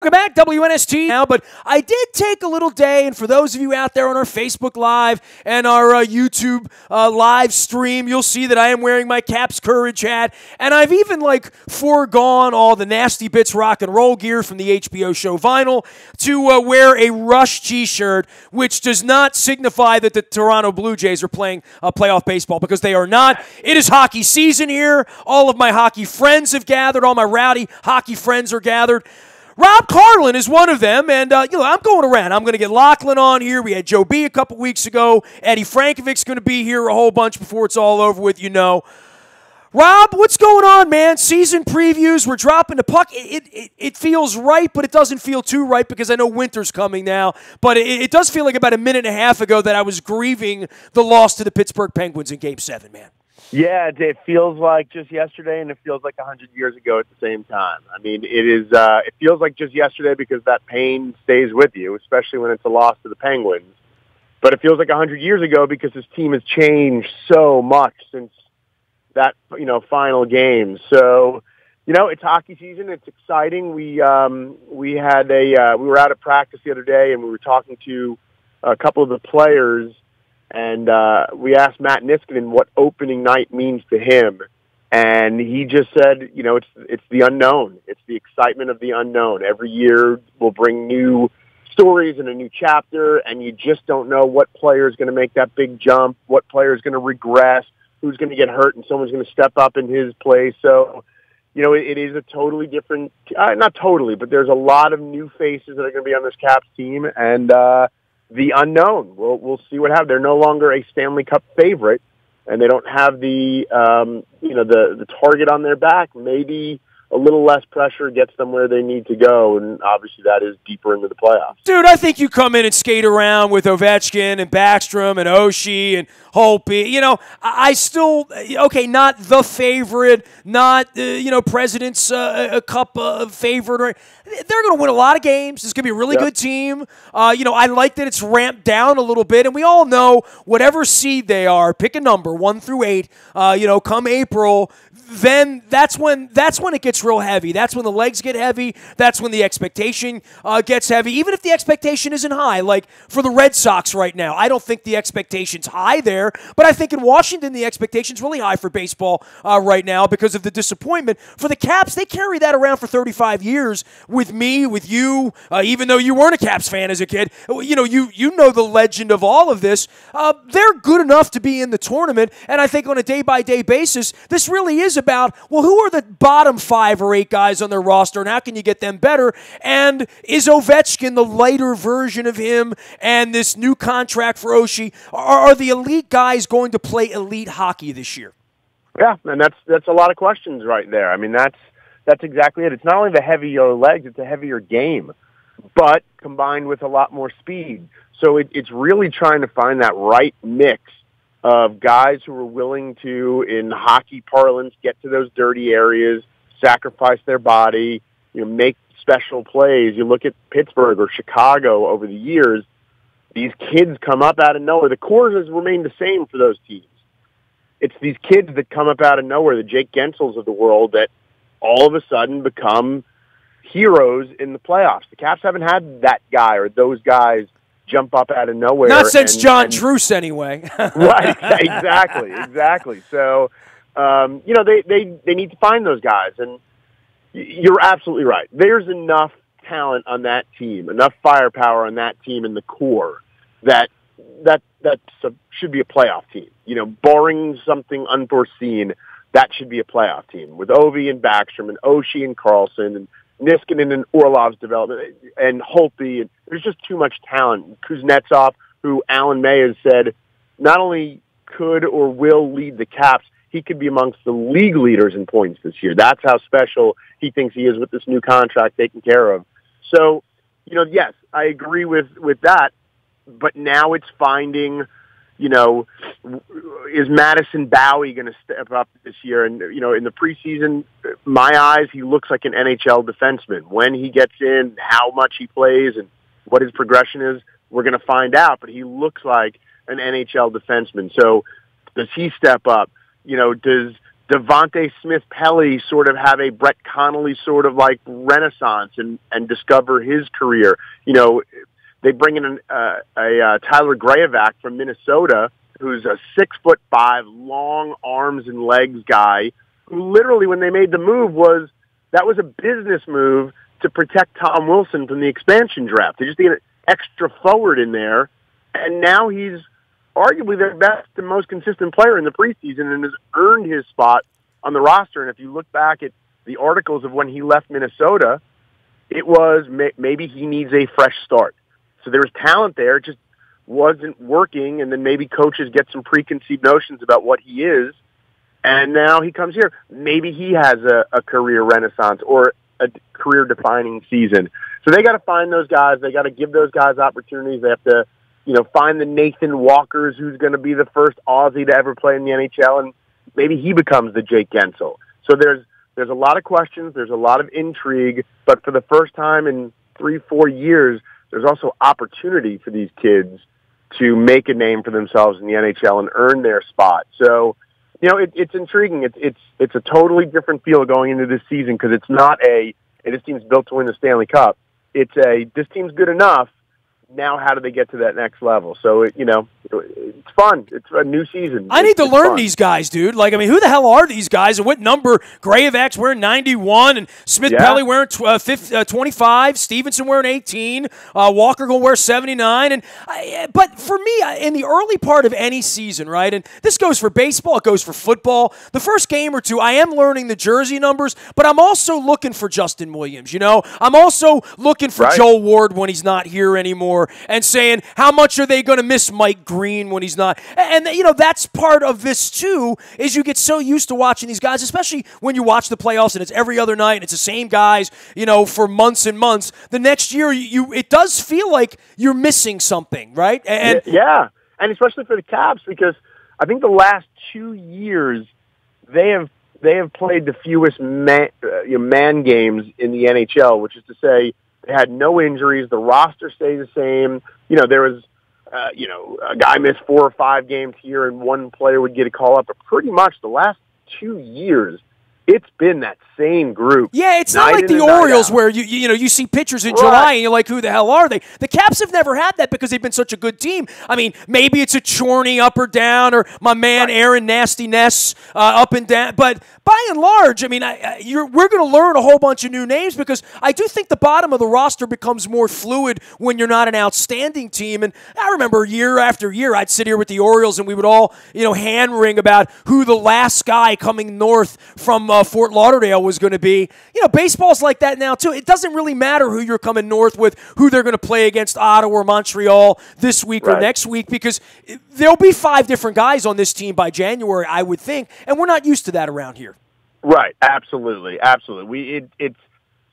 Welcome back, WNST now, but I did take a little day, and for those of you out there on our Facebook Live and our YouTube live stream, you'll see that I am wearing my Caps Courage hat, and I've even, foregone all the Nasty Bits rock and roll gear from the HBO show Vinyl to wear a Rush t-shirt, which does not signify that the Toronto Blue Jays are playing playoff baseball, because they are not. It is hockey season here. All of my hockey friends have gathered. All my rowdy hockey friends are gathered. Rob Carlin is one of them, and, I'm going around. I'm going to get Lachlan on here. We had Joe B a couple weeks ago. Eddie Frankovic's going to be here a whole bunch before it's all over with, Rob, what's going on, man? Season previews, we're dropping the puck. It feels right, but it doesn't feel too right because I know winter's coming now. But it does feel like about a minute and a half ago that I was grieving the loss to the Pittsburgh Penguins in Game 7, man. Yeah, it feels like just yesterday, and it feels like 100 years ago at the same time. I mean, it feels like just yesterday because that pain stays with you, especially when it's a loss to the Penguins. But it feels like 100 years ago because this team has changed so much since that, final game. So, it's hockey season. It's exciting. We were out at practice the other day, and we were talking to a couple of the players. And we asked Matt Niskanen what opening night means to him, and he just said, it's the unknown. It's the excitement of the unknown. Every year will bring new stories and a new chapter, and you just don't know what player is going to make that big jump, what player is going to regress, who's going to get hurt, and someone's going to step up in his place. So, it is a totally different, not totally, but there's a lot of new faces that are going to be on this Caps team, and the unknown. We'll see what happens. They're no longer a Stanley Cup favorite, and they don't have the the target on their back. Maybe a little less pressure gets them where they need to go, and obviously that is deeper into the playoffs. Dude, I think you come in and skate around with Ovechkin and Backstrom and Oshie and Holtby. I still, not the favorite, not, President's Cup favorite. They're going to win a lot of games. It's going to be a really good team. I like that it's ramped down a little bit, and we all know whatever seed they are, pick a number, 1 through 8, come April, then that's when it gets real heavy. That's when the legs get heavy. That's when the expectation gets heavy, even if the expectation isn't high. Like for the Red Sox right now, I don't think the expectation's high there, but I think in Washington the expectation's really high for baseball right now because of the disappointment. For the Caps, they carry that around for 35 years with me, with you, even though you weren't a Caps fan as a kid. You know the legend of all of this. They're good enough to be in the tournament, and I think on a day-by-day basis, this really is about, who are the bottom 5 or 8 guys on their roster, and how can you get them better? And is Ovechkin the lighter version of him, and this new contract for Oshie, are the elite guys going to play elite hockey this year? Yeah, and that's a lot of questions right there. I mean, that's exactly it. It's not only the heavier legs, it's a heavier game, but combined with a lot more speed. So it's really trying to find that right mix of guys who are willing to, in hockey parlance, get to those dirty areas, sacrifice their body, make special plays. You look at Pittsburgh or Chicago over the years, these kids come up out of nowhere. The core has remained the same for those teams. It's these kids that come up out of nowhere, the Jake Gensels of the world, that all of a sudden become heroes in the playoffs. The Caps haven't had that guy or those guys jump up out of nowhere. Not since John Druce, anyway. Right, exactly. So, they need to find those guys, and you're absolutely right. There's enough talent on that team, enough firepower on that team in the core that should be a playoff team. Barring something unforeseen, that should be a playoff team with Ovi and Backstrom and Oshie and Carlson and Niskanen and Orlov's development and Holtby. And there's just too much talent. Kuznetsov, who Alan May has said not only could or will lead the Caps, he could be amongst the league leaders in points this year. That's how special he thinks he is with this new contract taken care of. So, yes, I agree with that, but now it's finding, is Madison Bowie going to step up this year? And, in the preseason, my eyes, he looks like an NHL defenseman. When he gets in, how much he plays and what his progression is, we're going to find out, but he looks like an NHL defenseman. So does he step up? Does Devontae Smith-Pelly sort of have a Brett Connolly sort of like renaissance and discover his career. You know, they bring in a Tyler Grayevac from Minnesota, who's a 6'5", long arms and legs guy, who literally, when they made the move, that was a business move to protect Tom Wilson from the expansion draft. They just get an extra forward in there, and now he's arguably their best and most consistent player in the preseason and has earned his spot on the roster. And if you look back at the articles of when he left Minnesota, it was maybe he needs a fresh start. So there was talent there, it just wasn't working, and then maybe coaches get some preconceived notions about what he is, and now he comes here. Maybe he has a career renaissance or a career-defining season. So they got to find those guys. They got to give those guys opportunities. They have to, find the Nathan Walkers, who's going to be the first Aussie to ever play in the NHL, and maybe he becomes the Jake Gensel. So there's a lot of questions. There's a lot of intrigue, but for the first time in 3-4 years, there's also opportunity for these kids to make a name for themselves in the NHL and earn their spot. So, it's intriguing. It's a totally different feel going into this season because it's not this team's built to win the Stanley Cup. It's this team's good enough. Now, how do they get to that next level? So, it's fun. It's a new season. I need to learn these guys, dude. Who the hell are these guys? And what number? Gravevac's wearing 91, and Smith-Pelly wearing 25, Stevenson wearing 18, Walker going to wear 79. But for me, in the early part of any season, right, and this goes for baseball, it goes for football, the first game or two, I am learning the jersey numbers, but I'm also looking for Justin Williams, I'm also looking for Joel Ward when he's not here anymore, and saying, how much are they going to miss Mike Green when he's not? And, that's part of this, too, is you get so used to watching these guys, especially when you watch the playoffs and it's every other night and it's the same guys, for months and months. The next year, it does feel like you're missing something, right? And especially for the Caps, because I think the last 2 years, they have played the fewest man games in the NHL, which is to say, they had no injuries. The roster stayed the same. There was, a guy missed 4 or 5 games here and one player would get a call up. But pretty much the last 2 years, it's been that same group. Yeah, it's not like the Orioles where you see pitchers in July and you're like, who the hell are they? The Caps have never had that because they've been such a good team. I mean, maybe it's a Chorney up or down, or my man Aaron Nasty Ness up and down. But by and large, I mean, we're going to learn a whole bunch of new names because I do think the bottom of the roster becomes more fluid when you're not an outstanding team. And I remember year after year, I'd sit here with the Orioles and we would all, hand wring about who the last guy coming north from Fort Lauderdale was going to be. Baseball's like that now, too. It doesn't really matter who you're coming north with, who they're going to play against Ottawa or Montreal this week or next week, because there'll be 5 different guys on this team by January, I would think, and we're not used to that around here. Right, absolutely. It's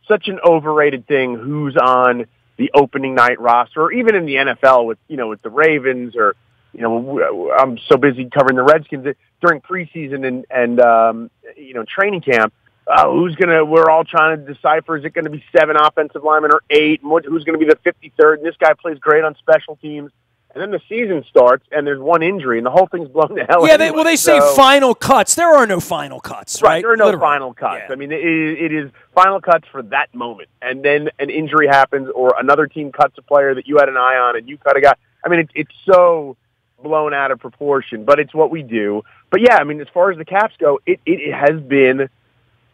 such an overrated thing who's on the opening night roster, or even in the NFL with the Ravens, or I'm so busy covering the Redskins during preseason and training camp. We're all trying to decipher, is it going to be 7 offensive linemen or 8? And who's going to be the 53rd? And this guy plays great on special teams. And then the season starts, and there's one injury, and the whole thing's blown to hell. Yeah, they say final cuts. There are no final cuts, right? There are no final cuts. Yeah. I mean, it is final cuts for that moment. And then an injury happens, or another team cuts a player that you had an eye on, and you cut a guy. I mean, it's so blown out of proportion, but it's what we do. But, yeah, I mean, as far as the Caps go, it has been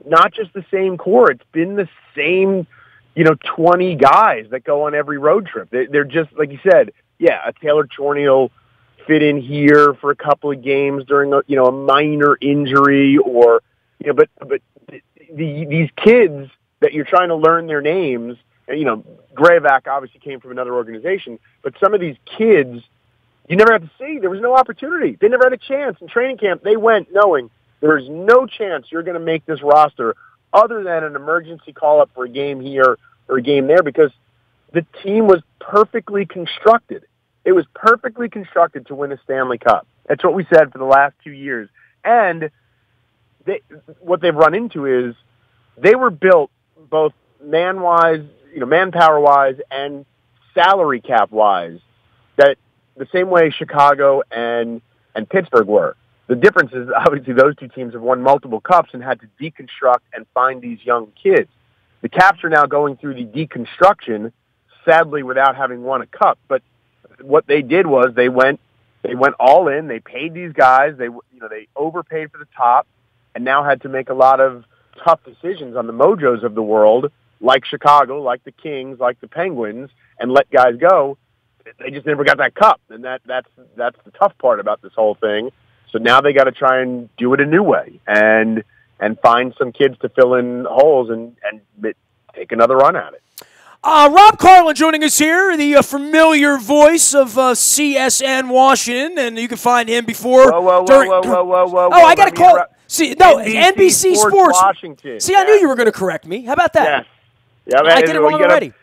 not just the same core. It's been the same, 20 guys that go on every road trip. They're just, like you said, a Taylor Chorney will fit in here for a couple of games during a minor injury, or but these kids that you're trying to learn their names, and Grayevac obviously came from another organization, but some of these kids you never had to see. There was no opportunity. They never had a chance. In training camp, they went knowing there's no chance you're going to make this roster other than an emergency call-up for a game here or a game there, because the team was perfectly constructed. It was perfectly constructed to win a Stanley Cup. That's what we said for the last 2 years. And what they've run into is they were built both man-wise, manpower-wise, and salary cap-wise, that the same way Chicago and Pittsburgh were. The difference is obviously those two teams have won multiple cups and had to deconstruct and find these young kids. The Caps are now going through the deconstruction, sadly, without having won a cup. But what they did was they went all in. They paid these guys. They overpaid for the top, and now had to make a lot of tough decisions on the Mojos of the world, like Chicago, like the Kings, like the Penguins, and let guys go. They just never got that cup, and that's the tough part about this whole thing. So now they got to try and do it a new way, and find some kids to fill in holes and take another run at it. Rob Carlin joining us here, the familiar voice of CSN Washington, and you can find him before. Whoa! Oh, I got to call. NBC Sports Washington. See, I knew you were going to correct me. How about that? Yes. Yeah, I did it wrong already.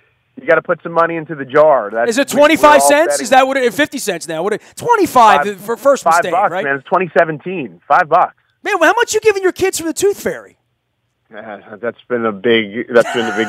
You got to put some money into the jar. Is it 25 cents? Is that what it? 50 cents now? What? 25 for first mistake, $5, right? Man, it's 2017. $5. Man, how much you giving your kids for the Tooth Fairy? That's been a big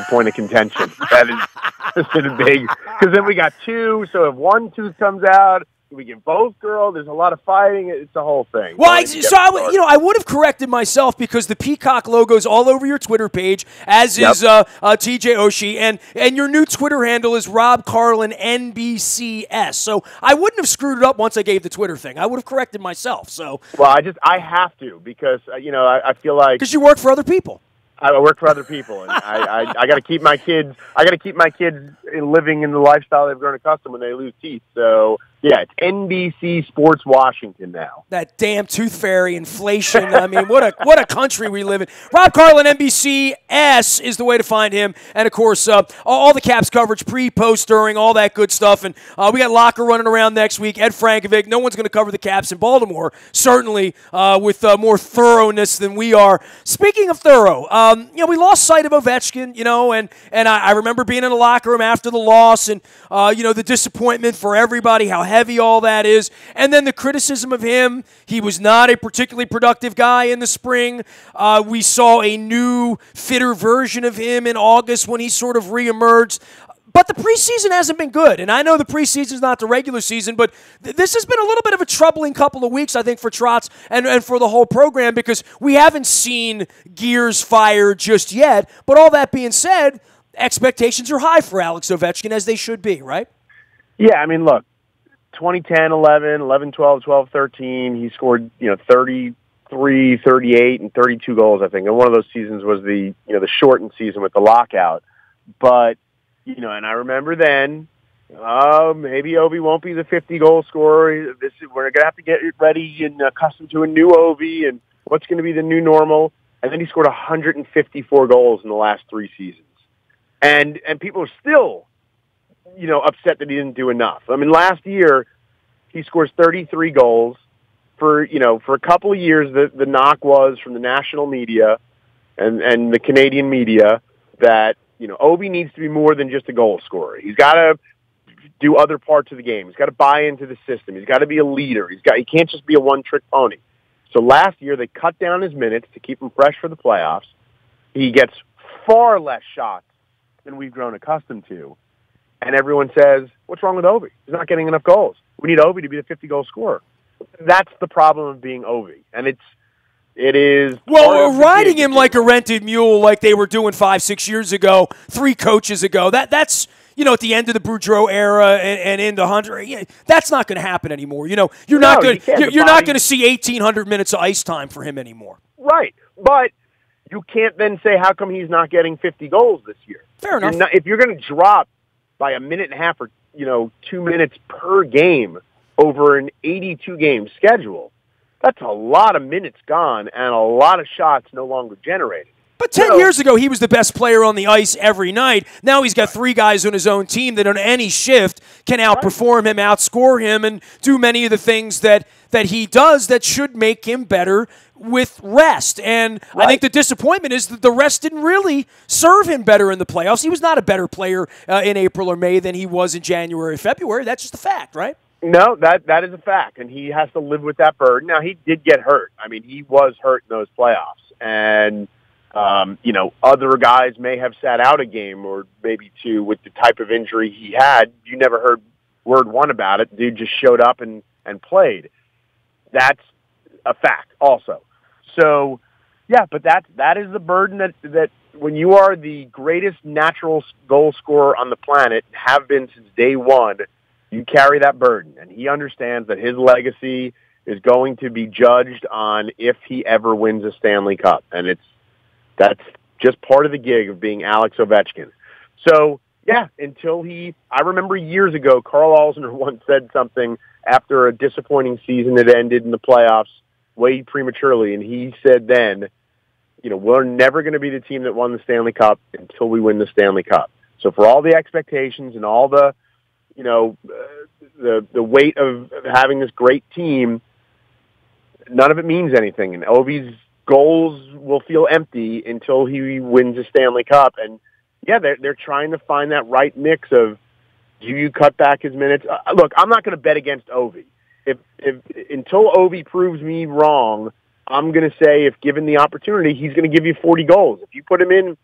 point of contention. That's been a big, because then we got two. So if one tooth comes out, we get both girls. There's a lot of fighting. It's a whole thing. Well, I would have corrected myself because the peacock logo's all over your Twitter page, as is TJ Oshie, and your new Twitter handle is Rob Carlin NBCS. So I wouldn't have screwed it up once I gave the Twitter thing. I would have corrected myself. So I have to because I feel like because you work for other people. I work for other people, and I got to keep my kids. I got to keep my kids living in the lifestyle they've grown accustomed when they lose teeth. So yeah, it's NBC Sports Washington now. That damn Tooth Fairy inflation. I mean, what a country we live in. Rob Carlin, NBCS is the way to find him, and of course all the Caps coverage, pre, post, during, all that good stuff. And we got Locker running around next week. Ed Frankovic. No one's going to cover the Caps in Baltimore, certainly with more thoroughness than we are. Speaking of thorough, we lost sight of Ovechkin, and I remember being in the locker room after the loss and, the disappointment for everybody, how heavy all that is, and then the criticism of him. He was not a particularly productive guy in the spring. We saw a new, fitter version of him in August when he sort of reemerged. But the preseason hasn't been good, and I know the preseason is not the regular season, but this has been a little bit of a troubling couple of weeks, I think, for Trotz and for the whole program because we haven't seen gears fire just yet. But all that being said, expectations are high for Alex Ovechkin, as they should be, right? Yeah, I mean, look, 2010, 11, 11, 12, 12, 13, he scored, 33, 38, and 32 goals, I think. And one of those seasons was the shortened season with the lockout. But, and I remember then, maybe Ovi won't be the 50-goal scorer. We're going to have to get ready and accustomed to a new Ovi and what's going to be the new normal. And then he scored 154 goals in the last 3 seasons. And people are still upset that he didn't do enough. I mean, last year he scores 33 goals. For a couple of years, the knock was from the national media and the Canadian media that Ovi needs to be more than just a goal scorer. He's got to do other parts of the game. He's got to buy into the system. He's got to be a leader. He can't just be a one-trick pony. So last year they cut down his minutes to keep him fresh for the playoffs. He gets far less shots than we've grown accustomed to. And everyone says, what's wrong with Ovi? He's not getting enough goals. We need Ovi to be the 50-goal scorer. That's the problem of being Ovi. And it is... Well, we're riding him like a rented mule like they were doing 5-6 years ago, 3 coaches ago. That's, at the end of the Boudreau era and into Hunter. That's not going to happen anymore. You're not going to see 1,800 minutes of ice time for him anymore. Right. But you can't then say, how come he's not getting 50 goals this year? Fair enough. If you're going to drop by a minute and a half or 2 minutes per game over an 82-game schedule, that's a lot of minutes gone and a lot of shots no longer generated. But 10 years ago, he was the best player on the ice every night. Now he's got 3 guys on his own team that on any shift can outperform him, outscore him, and do many of the things that he does that should make him better with rest. And I think the disappointment is that the rest didn't really serve him better in the playoffs. He was not a better player in April or May than he was in January or February. That's just a fact, right? No, that is a fact, and he has to live with that burden. Now, he did get hurt. I mean, he was hurt in those playoffs. And, other guys may have sat out a game or maybe 2 with the type of injury he had. You never heard word one about it. Dude just showed up and played. That's a fact also. So, yeah, but that is the burden that when you are the greatest natural goal scorer on the planet, have been since day one, you carry that burden. And he understands that his legacy is going to be judged on if he ever wins a Stanley Cup. And that's just part of the gig of being Alex Ovechkin. So, yeah, I remember years ago, Carl Alsner once said something after a disappointing season that ended in the playoffs way prematurely, and he said then, we're never going to be the team that won the Stanley Cup until we win the Stanley Cup. So for all the expectations and all the, the weight of having this great team, none of it means anything. And Ovi's goals will feel empty until he wins the Stanley Cup. And yeah, they're trying to find that right mix of, do you cut back his minutes? Look, I'm not going to bet against Ovi. If until Ovi proves me wrong, I'm going to say if given the opportunity, he's going to give you 40 goals. If you put him in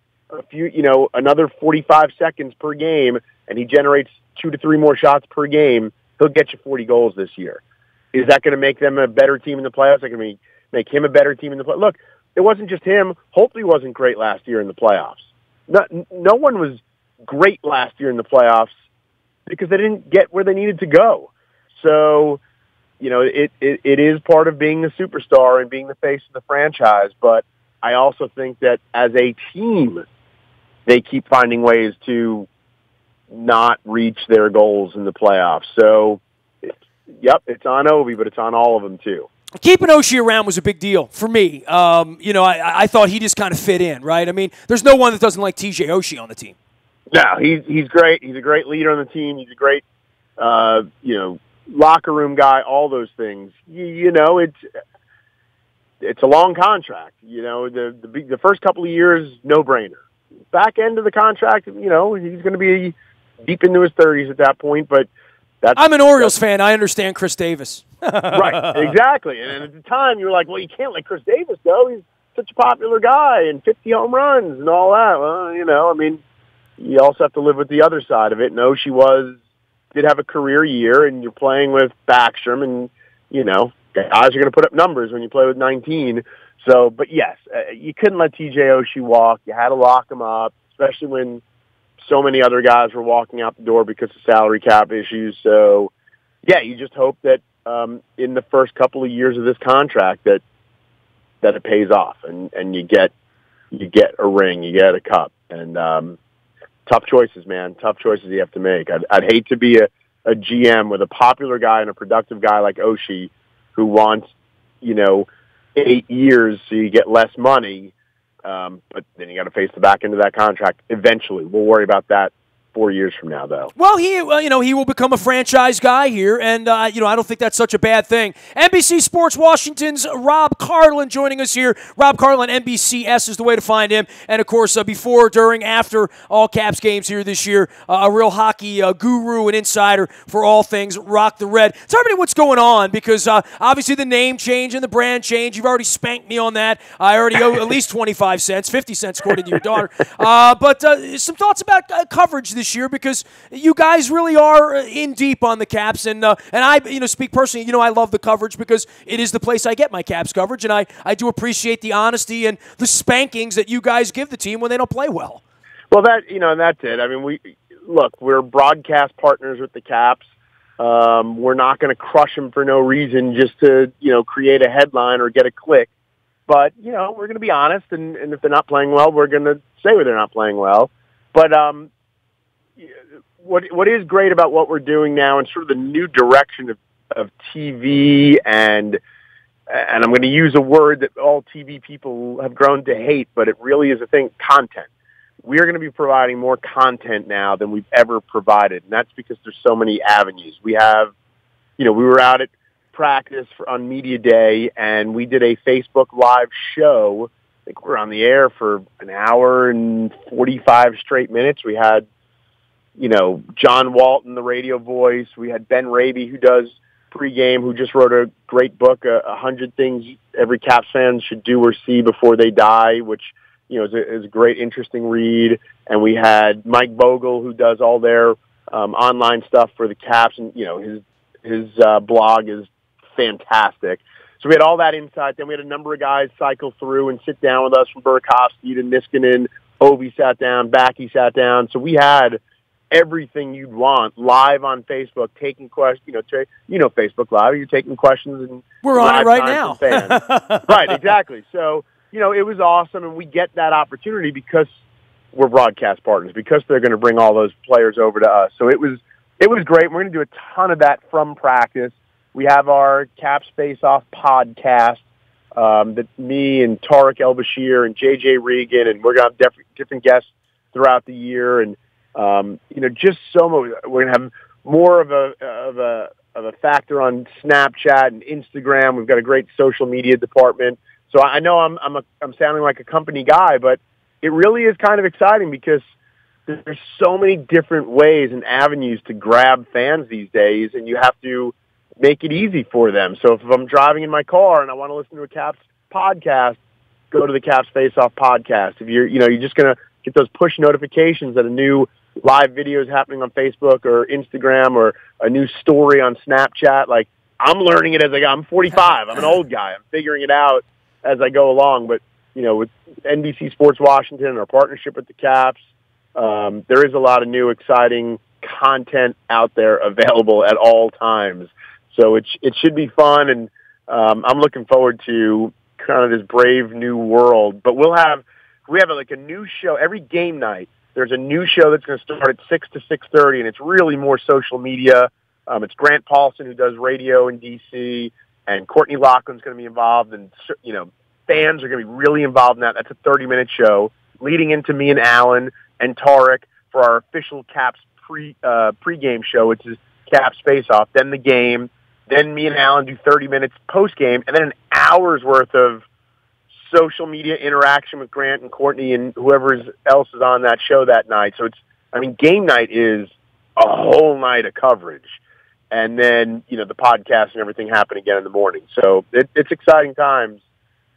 another 45 seconds per game and he generates 2 to 3 more shots per game, he'll get you 40 goals this year. Is that going to make them a better team in the playoffs? Is that going to make him a better team in the playoffs? Look, it wasn't just him. Holtby wasn't great last year in the playoffs. No one was great last year in the playoffs because they didn't get where they needed to go. So, it is part of being the superstar and being the face of the franchise. But I also think that as a team, they keep finding ways to not reach their goals in the playoffs. So, it's on Ovi, but it's on all of them too. Keeping Oshie around was a big deal for me. I thought he just kind of fit in, right? I mean, there's no one that doesn't like TJ Oshie on the team. No, he's great. He's a great leader on the team. He's a great, locker room guy. All those things. It's a long contract. The first couple of years, no brainer. Back end of the contract, he's going to be deep into his 30s at that point. But I'm an Orioles fan. I understand Chris Davis. Right, exactly. And at the time, you were like, well, you can't let Chris Davis go. He's such a popular guy and 50 home runs and all that. Well, you also have to live with the other side of it. And Oshie did have a career year, and you're playing with Backstrom, and, guys are going to put up numbers when you play with 19. So, but yes, you couldn't let TJ Oshie walk. You had to lock him up, especially when so many other guys were walking out the door because of salary cap issues. So, yeah, you just hope that in the first couple of years of this contract that it pays off and you get a ring, you get a cup. And tough choices, man. Tough choices you have to make. I'd hate to be a GM with a popular guy and a productive guy like Oshie who wants, 8 years so you get less money. But then you got to face the back end of that contract eventually. We'll worry about that 4 years from now, though. Well, he will become a franchise guy here, and I don't think that's such a bad thing. NBC Sports Washington's Rob Carlin joining us here. Rob Carlin, NBCS is the way to find him, and of course, before, during, after all Caps games here this year, a real hockey guru and insider for all things Rock the Red. Tell me what's going on, because obviously the name change and the brand change. You've already spanked me on that. I already owe at least 25 cents, 50 cents according to your daughter. But some thoughts about coverage this year, because you guys really are in deep on the Caps, and I speak personally. I love the coverage because it is the place I get my Caps coverage, and I do appreciate the honesty and the spankings that you guys give the team when they don't play well. Well, and that's it. I mean, we're broadcast partners with the Caps. We're not going to crush them for no reason just to create a headline or get a click. But we're going to be honest, and if they're not playing well, we're going to say they're not playing well. But what is great about what we're doing now and sort of the new direction of TV and I'm going to use a word that all TV people have grown to hate, but it really is a thing, content. We're going to be providing more content now than we've ever provided, and that's because there's so many avenues. We have, we were out at practice on Media Day, and we did a Facebook Live show. I think we were on the air for an hour and 45 straight minutes. We had John Walton, the radio voice. We had Ben Raby, who does pregame, who just wrote a great book, 100 Things Every Caps Fan Should Do or See Before They Die, which, is a great, interesting read. And we had Mike Bogle, who does all their online stuff for the Caps, and, his blog is fantastic. So we had all that insight. Then we had a number of guys cycle through and sit down with us from Burakovsky to Niskanen. Ovi sat down, Backy sat down. So we had everything you'd want live on Facebook, taking questions. Facebook Live. You're taking questions and we're on it right now. Right, exactly. So it was awesome, and we get that opportunity because we're broadcast partners, because they're going to bring all those players over to us. So it was great. We're going to do a ton of that from practice. We have our Caps Face Off podcast that me and Tarek El-Bashir and JJ Regan, and we're going to have different guests throughout the year, and just so much. We're going to have more of a factor on Snapchat and Instagram. We've got a great social media department. So I know I'm sounding like a company guy, but it really is kind of exciting because there's so many different ways and avenues to grab fans these days, and you have to make it easy for them. So if I'm driving in my car and I want to listen to a Caps podcast, go to the Caps Face Off podcast. If you're just going to get those push notifications that a new live video is happening on Facebook or Instagram or a new story on Snapchat. Like, I'm learning it as I go. I'm 45. I'm an old guy. I'm figuring it out as I go along. But, with NBC Sports Washington, our partnership with the Caps, there is a lot of new, exciting content out there available at all times. So it should be fun, and I'm looking forward to kind of this brave new world. But we have like a new show every game night. There's a new show that's going to start at 6 to 6:30, and it's really more social media. It's Grant Paulson, who does radio in D.C., and Courtney Laughlin's going to be involved, and fans are going to be really involved in that. That's a 30-minute show leading into me and Alan and Tarek for our official Caps pregame show, which is Caps Face Off. Then the game. Then me and Alan do 30 minutes post-game, and then an hour's worth of social media interaction with Grant and Courtney and whoever else is on that show that night. So game night is a whole night of coverage. And then, the podcast and everything happen again in the morning. So it's exciting times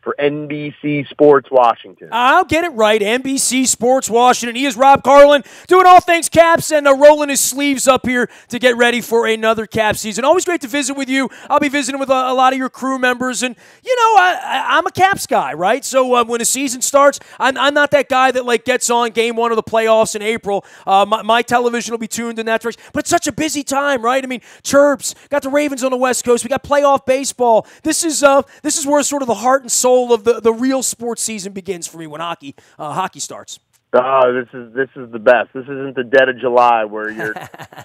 for NBC Sports Washington. I'll get it right. NBC Sports Washington. He is Rob Carlin, doing all things Caps and rolling his sleeves up here to get ready for another Caps season. Always great to visit with you. I'll be visiting with a lot of your crew members. And, I'm a Caps guy, right? So when the season starts, I'm not that guy that, gets on game one of the playoffs in April. My television will be tuned in that direction. But it's such a busy time, right? I mean, Chirps, got the Ravens on the West Coast. We got playoff baseball. This is where sort of the heart and soul of the real sports season begins for me when hockey starts. Oh, this is the best. This isn't the dead of July where you're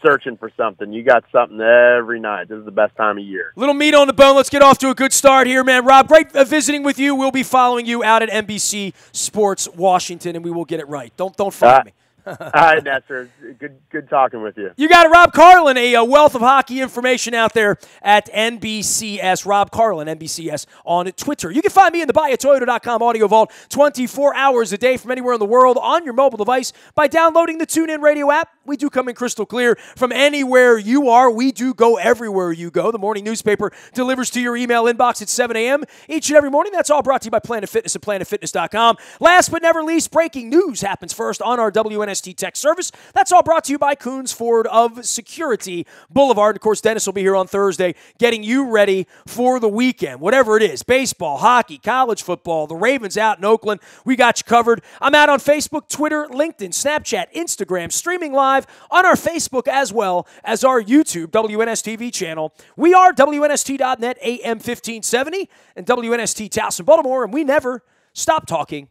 searching for something. You got something every night. This is the best time of year. Little meat on the bone. Let's get off to a good start here, man. Rob, great visiting with you. We'll be following you out at NBC Sports Washington, and we will get it right. Don't find me. All right, Nestor. Good talking with you. You got it, Rob Carlin, a wealth of hockey information out there at NBCS. Rob Carlin, NBCS on Twitter. You can find me in the buyatoyota.com audio vault 24 hours a day from anywhere in the world on your mobile device by downloading the TuneIn Radio app. We do come in crystal clear from anywhere you are. We do go everywhere you go. The morning newspaper delivers to your email inbox at 7 a.m. each and every morning. That's all brought to you by Planet Fitness at planetfitness.com. Last but never least, breaking news happens first on our WNST tech service. That's all brought to you by Coons Ford of Security Boulevard. Of course, Dennis will be here on Thursday getting you ready for the weekend. Whatever it is, baseball, hockey, college football, the Ravens out in Oakland, we got you covered. I'm out on Facebook, Twitter, LinkedIn, Snapchat, Instagram, streaming live on our Facebook as well as our YouTube WNSTV channel. We are WNST.net, AM 1570, and WNST Towson, Baltimore, and we never stop talking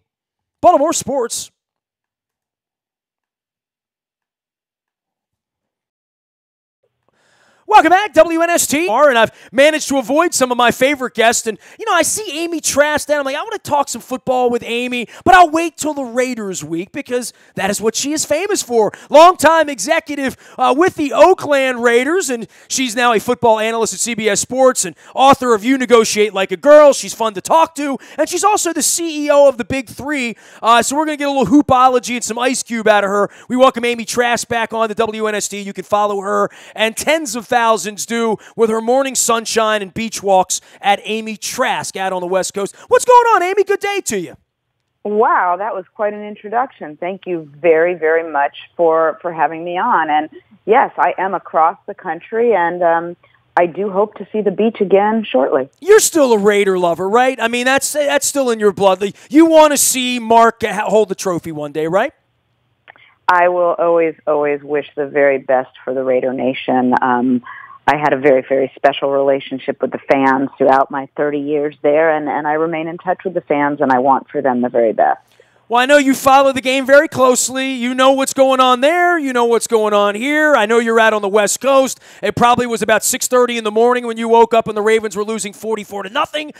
Baltimore sports. Welcome back, WNST. And I've managed to avoid some of my favorite guests. And, I see Amy Trask down. I'm like, I want to talk some football with Amy, but I'll wait till the Raiders week because that is what she is famous for. Longtime executive with the Oakland Raiders, and she's now a football analyst at CBS Sports and author of You Negotiate Like a Girl. She's fun to talk to, and she's also the CEO of the Big Three. So we're going to get a little hoopology and some Ice Cube out of her. We welcome Amy Trask back on the WNST. You can follow her and tens of thousands do with her morning sunshine and beach walks at Amy Trask out on the West Coast. What's going on, Amy? Good day to you. Wow, that was quite an introduction. Thank you very, very much for having me on. And yes, I am across the country, and I do hope to see the beach again shortly. You're still a Raider lover, right? I mean, that's still in your blood. You want to see Mark hold the trophy one day, right? I will always wish the very best for the Raider Nation. I had a very, very special relationship with the fans throughout my 30 years there, and I remain in touch with the fans, and I want for them the very best. Well, I know you follow the game very closely. You know what's going on there. You know what's going on here. I know you're out on the West Coast. It probably was about 6:30 in the morning when you woke up and the Ravens were losing 44-0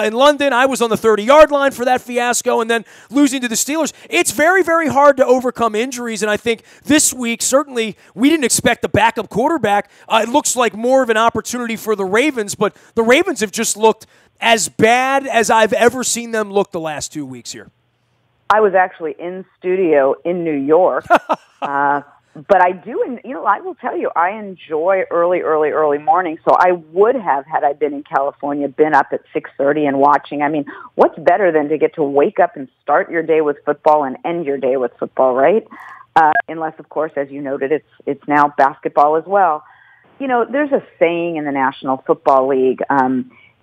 in London. I was on the 30-yard line for that fiasco and then losing to the Steelers. It's very, very hard to overcome injuries, and I think this week, certainly, we didn't expect a backup quarterback. It looks like more of an opportunity for the Ravens, but the Ravens have just looked as bad as I've ever seen them look the last 2 weeks here. I was actually in studio in New York, but I do, I will tell you, I enjoy early morning. So I would have, had I been in California, been up at 6:30 and watching. I mean, what's better than to get to wake up and start your day with football and end your day with football, right? Unless, of course, as you noted, it's now basketball as well. You know, there's a saying in the National Football League,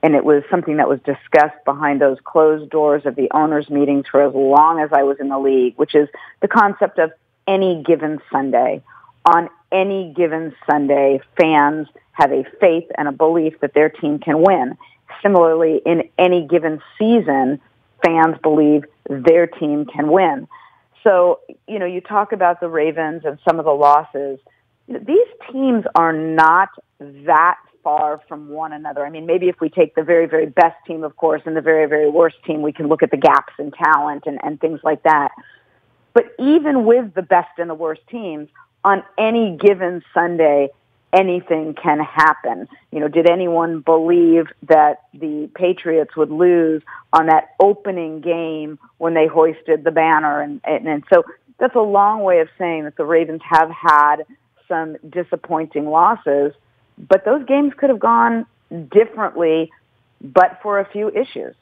and it was something that was discussed behind those closed doors of the owners' meetings for as long as I was in the league, which is the concept of any given Sunday. On any given Sunday, fans have a faith and a belief that their team can win. Similarly, in any given season, fans believe their team can win. So, you talk about the Ravens and some of the losses. These teams are not that far from one another. I mean, maybe if we take the very, very best team, of course, and the very, very worst team, we can look at the gaps in talent and things like that. But even with the best and the worst teams, on any given Sunday, anything can happen. Did anyone believe that the Patriots would lose on that opening game when they hoisted the banner? And so that's a long way of saying that the Ravens have had some disappointing losses, but those games could have gone differently, but for a few issues.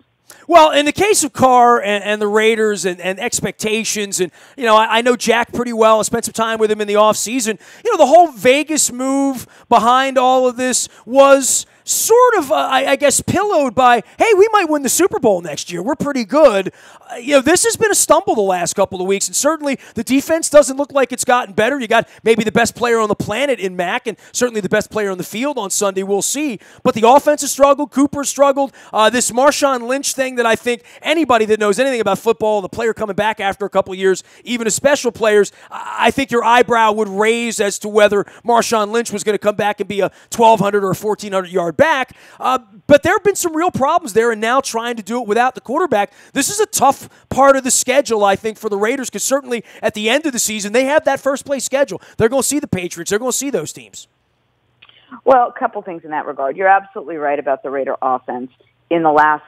Well, in the case of Carr and the Raiders and expectations, and, I know Jack pretty well. I spent some time with him in the offseason. The whole Vegas move behind all of this was sort of, I guess, pillowed by, hey, we might win the Super Bowl next year. We're pretty good. This has been a stumble the last couple of weeks, and certainly the defense doesn't look like it's gotten better. You got maybe the best player on the planet in Mack, and certainly the best player on the field on Sunday. We'll see. But the offense has struggled. Cooper has struggled. This Marshawn Lynch thing that I think anybody that knows anything about football, the player coming back after a couple of years, even as special players, I think your eyebrow would raise as to whether Marshawn Lynch was going to come back and be a 1,200 or a 1,400-yard back. But there have been some real problems there, and now trying to do it without the quarterback. This is a tough part of the schedule, I think, for the Raiders, because certainly at the end of the season, they have that first-place schedule. They're going to see the Patriots. They're going to see those teams. Well, a couple things in that regard. You're absolutely right about the Raider offense. In the last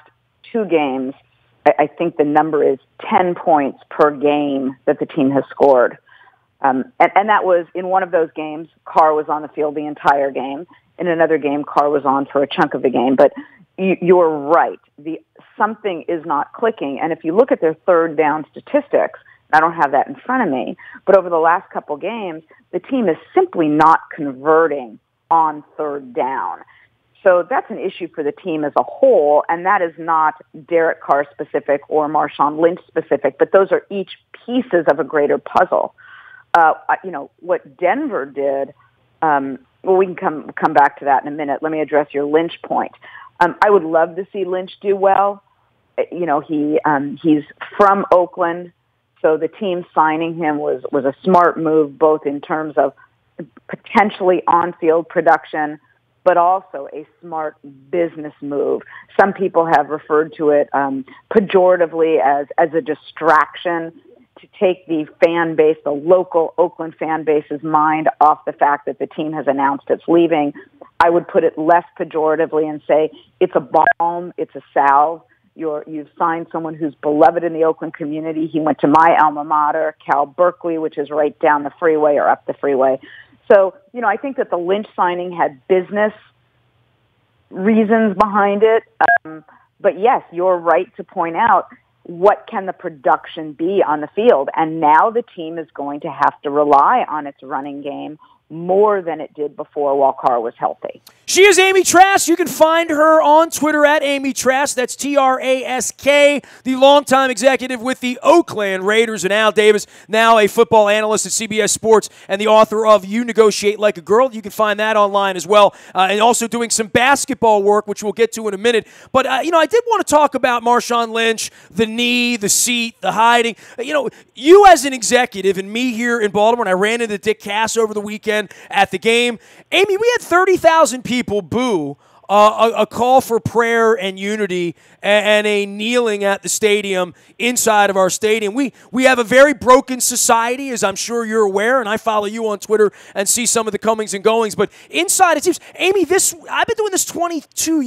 2 games, I think the number is 10 points per game that the team has scored. And that was, in one of those games, Carr was on the field the entire game. In another game, Carr was on for a chunk of the game. But you're right. Something is not clicking. And if you look at their third down statistics, I don't have that in front of me, but over the last couple games, the team is simply not converting on third down. So that's an issue for the team as a whole, and that is not Derek Carr specific or Marshawn Lynch specific, but those are each pieces of a greater puzzle. What Denver did, we can come back to that in a minute. Let me address your Lynch point. I would love to see Lynch do well. He's from Oakland, so the team signing him was a smart move, both in terms of potentially on-field production, but also a smart business move. Some people have referred to it pejoratively as a distraction to take the fan base, the local Oakland fan base's mind off the fact that the team has announced it's leaving. I would put it less pejoratively and say it's a balm, it's a salve. You've signed someone who's beloved in the Oakland community. He went to my alma mater, Cal Berkeley, which is right down the freeway or up the freeway. So, I think that the Lynch signing had business reasons behind it. But yes, you're right to point out, what can the production be on the field? And now the team is going to have to rely on its running game more than it did before while Carr was healthy. She is Amy Trask. You can find her on Twitter at Amy Trask. That's Trask, the longtime executive with the Oakland Raiders. And Al Davis, now a football analyst at CBS Sports and the author of You Negotiate Like a Girl. You can find that online as well. And also doing some basketball work, which we'll get to in a minute. But, I did want to talk about Marshawn Lynch, the knee, the seat, the hiding. You as an executive and me here in Baltimore, and I ran into Dick Cass over the weekend at the game. Amy, we had 30,000 people boo a call for prayer and unity and a kneeling at the stadium inside of our stadium. We have a very broken society, as I'm sure you're aware, and I follow you on Twitter and see some of the comings and goings. But inside, it seems, Amy, I've been doing this 23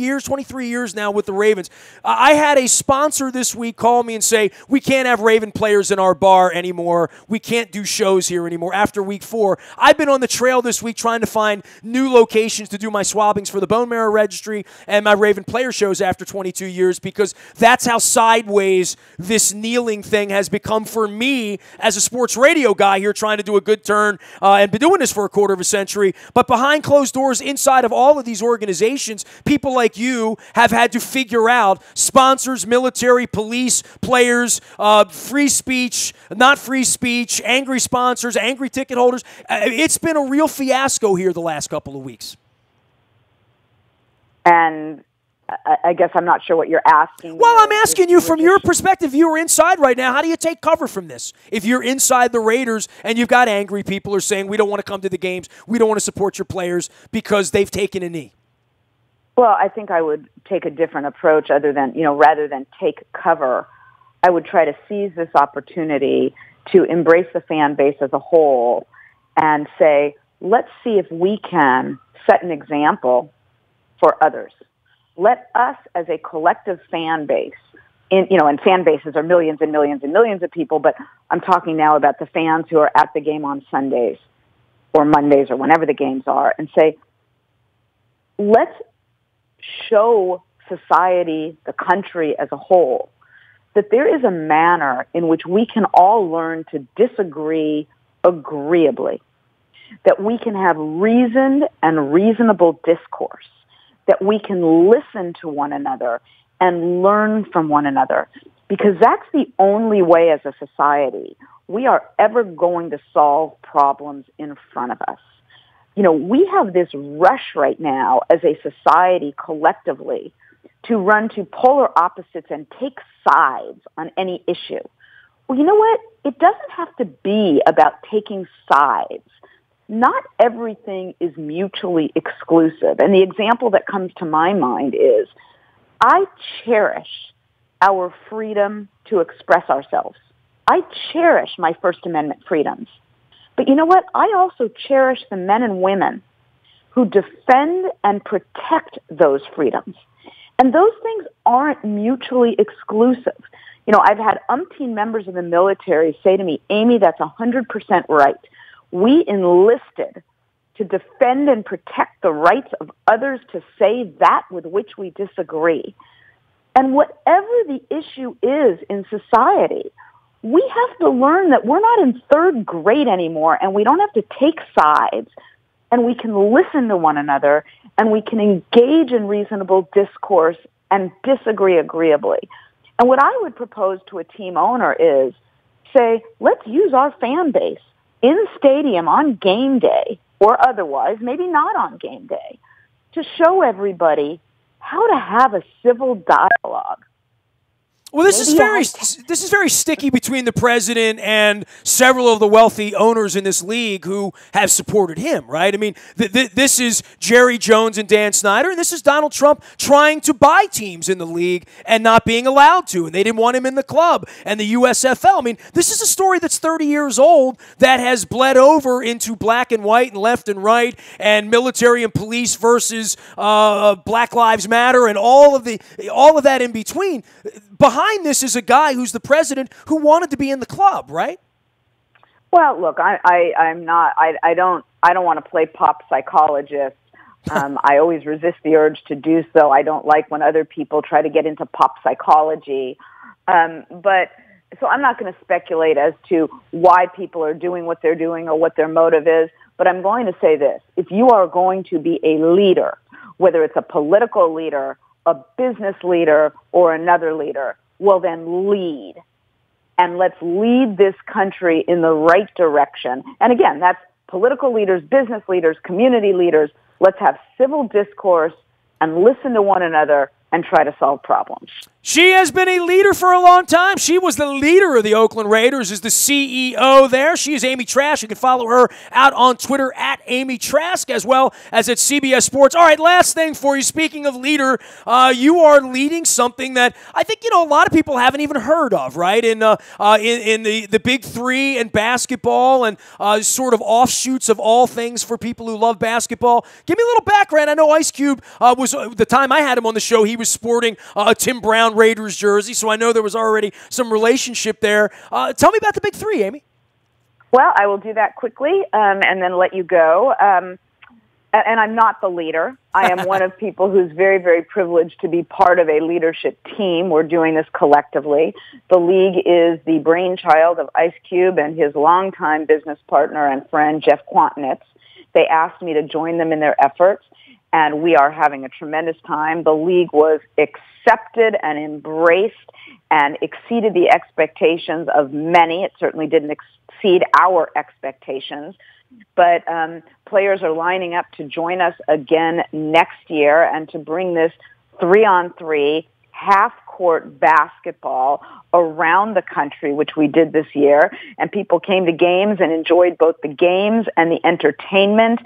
years now with the Ravens. I had a sponsor this week call me and say, we can't have Raven players in our bar anymore. We can't do shows here anymore after week 4. I've been on the trail this week trying to find new locations to do my swabbings for the bone marrow registry and my Raven player shows after 22 years, because that's how sideways this kneeling thing has become for me as a sports radio guy here trying to do a good turn and been doing this for a quarter of a century. But behind closed doors, inside of all of these organizations, people like you have had to figure out sponsors, military, police, players, free speech, not free speech, angry sponsors, angry ticket holders. It's been a real fiasco here the last couple of weeks. And I guess I'm not sure what you're asking. Well, I'm asking you from your perspective. You are inside right now. How do you take cover from this? If you're inside the Raiders and you've got angry people who are saying, we don't want to come to the games, we don't want to support your players because they've taken a knee. Well, I think I would take a different approach rather than take cover. I would try to seize this opportunity to embrace the fan base as a whole and say, let's see if we can set an example for others. Let us as a collective fan base, and fan bases are millions and millions and millions of people, but I'm talking now about the fans who are at the game on Sundays or Mondays or whenever the games are, and say, let's show society, the country as a whole, that there is a manner in which we can all learn to disagree agreeably, that we can have reasoned and reasonable discourse, that we can listen to one another and learn from one another, because that's the only way as a society we are ever going to solve problems in front of us. We have this rush right now as a society collectively to run to polar opposites and take sides on any issue. Well, you know what? It doesn't have to be about taking sides. Not everything is mutually exclusive. And the example that comes to my mind is I cherish our freedom to express ourselves. I cherish my First Amendment freedoms. But you know what? I also cherish the men and women who defend and protect those freedoms. And those things aren't mutually exclusive. I've had umpteen members of the military say to me, Amy, that's 100% right. We enlisted to defend and protect the rights of others to say that with which we disagree. And whatever the issue is in society, we have to learn that we're not in third grade anymore, and we don't have to take sides, and we can listen to one another, and we can engage in reasonable discourse and disagree agreeably. And what I would propose to a team owner is say, let's use our fan base in stadium on game day or otherwise, maybe not on game day, to show everybody how to have a civil dialogue. Well, this is very sticky between the president and several of the wealthy owners in this league who have supported him, right? I mean, this is Jerry Jones and Dan Snyder, and this is Donald Trump trying to buy teams in the league and not being allowed to, and they didn't want him in the club, and the USFL. I mean, this is a story that's 30 years old that has bled over into black and white and left and right and military and police versus Black Lives Matter and all of that in between. Behind this is a guy who's the president who wanted to be in the club, right? Well, look, I'm not. I don't want to play pop psychologist. I always resist the urge to do so. I don't like when other people try to get into pop psychology. But so I'm not going to speculate as to why people are doing what they're doing or what their motive is. But I'm going to say this. If you are going to be a leader, whether it's a political leader, a business leader, or another leader, well, then lead. And let's lead this country in the right direction. And again, that's political leaders, business leaders, community leaders. Let's have civil discourse and listen to one another and try to solve problems. She has been a leader for a long time. She was the leader of the Oakland Raiders, is the CEO there. She is Amy Trask. You can follow her out on Twitter at Amy Trask, as well as at CBS Sports. All right, last thing for you. Speaking of leader, you are leading something that I think, a lot of people haven't even heard of, right? In the Big Three and basketball and sort of offshoots of all things for people who love basketball. Give me a little background. I know Ice Cube was, the time I had him on the show, he was sporting a Tim Brown Raiders jersey, so I know there was already some relationship there. Tell me about the Big Three, Amy. Well, I will do that quickly and then let you go. And I'm not the leader. I am one of people who's very, very privileged to be part of a leadership team. We're doing this collectively. The league is the brainchild of Ice Cube and his longtime business partner and friend, Jeff Quantinitz. They asked me to join them in their efforts, and we are having a tremendous time. The league was accepted and embraced and exceeded the expectations of many. It certainly didn't exceed our expectations. But players are lining up to join us again next year and to bring this 3-on-3 half-court basketball around the country, which we did this year. And people came to games and enjoyed both the games and the entertainment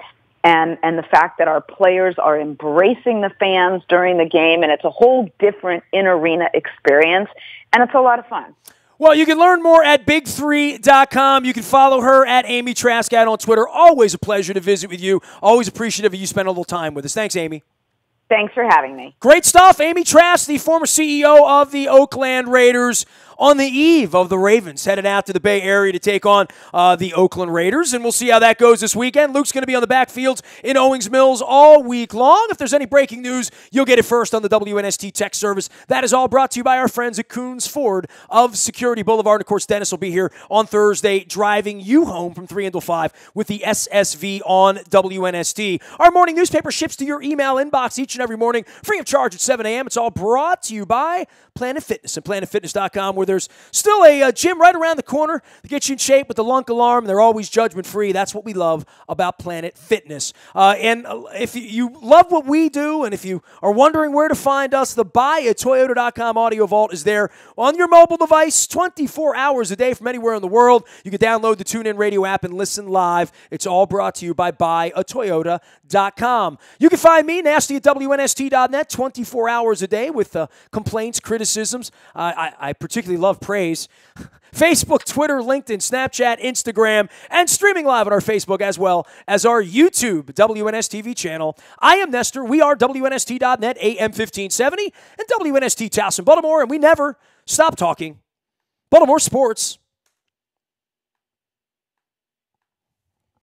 and the fact that our players are embracing the fans during the game, and it's a whole different in-arena experience, and it's a lot of fun. Well, you can learn more at big3.com. You can follow her at Amy Trask out on Twitter. Always a pleasure to visit with you. Always appreciative of you spending a little time with us. Thanks, Amy. Thanks for having me. Great stuff. Amy Trask, the former CEO of the Oakland Raiders, on the eve of the Ravens, headed out to the Bay Area to take on the Oakland Raiders, and we'll see how that goes this weekend. Luke's going to be on the backfields in Owings Mills all week long. If there's any breaking news, you'll get it first on the WNST text service. That is all brought to you by our friends at Coons Ford of Security Boulevard. Of course, Dennis will be here on Thursday driving you home from 3 until 5 with the SSV on WNST. Our morning newspaper ships to your email inbox each and every morning, free of charge at 7 a.m. It's all brought to you by Planet Fitness and PlanetFitness.com, where there's still a gym right around the corner to get you in shape with the lunk alarm. They're always judgment-free. That's what we love about Planet Fitness. And if you love what we do, and if you are wondering where to find us, the buyatoyota.com audio vault is there on your mobile device 24 hours a day from anywhere in the world. You can download the TuneIn Radio app and listen live. It's all brought to you by buyatoyota.com. You can find me, Nasty, at WNST.net 24 hours a day with complaints, criticisms. I particularly love praise. Facebook, Twitter, LinkedIn, Snapchat, Instagram, and streaming live on our Facebook as well as our YouTube WNSTV channel. I am Nestor. We are WNST.net, AM 1570, and WNST Towson, Baltimore, and we never stop talking Baltimore sports.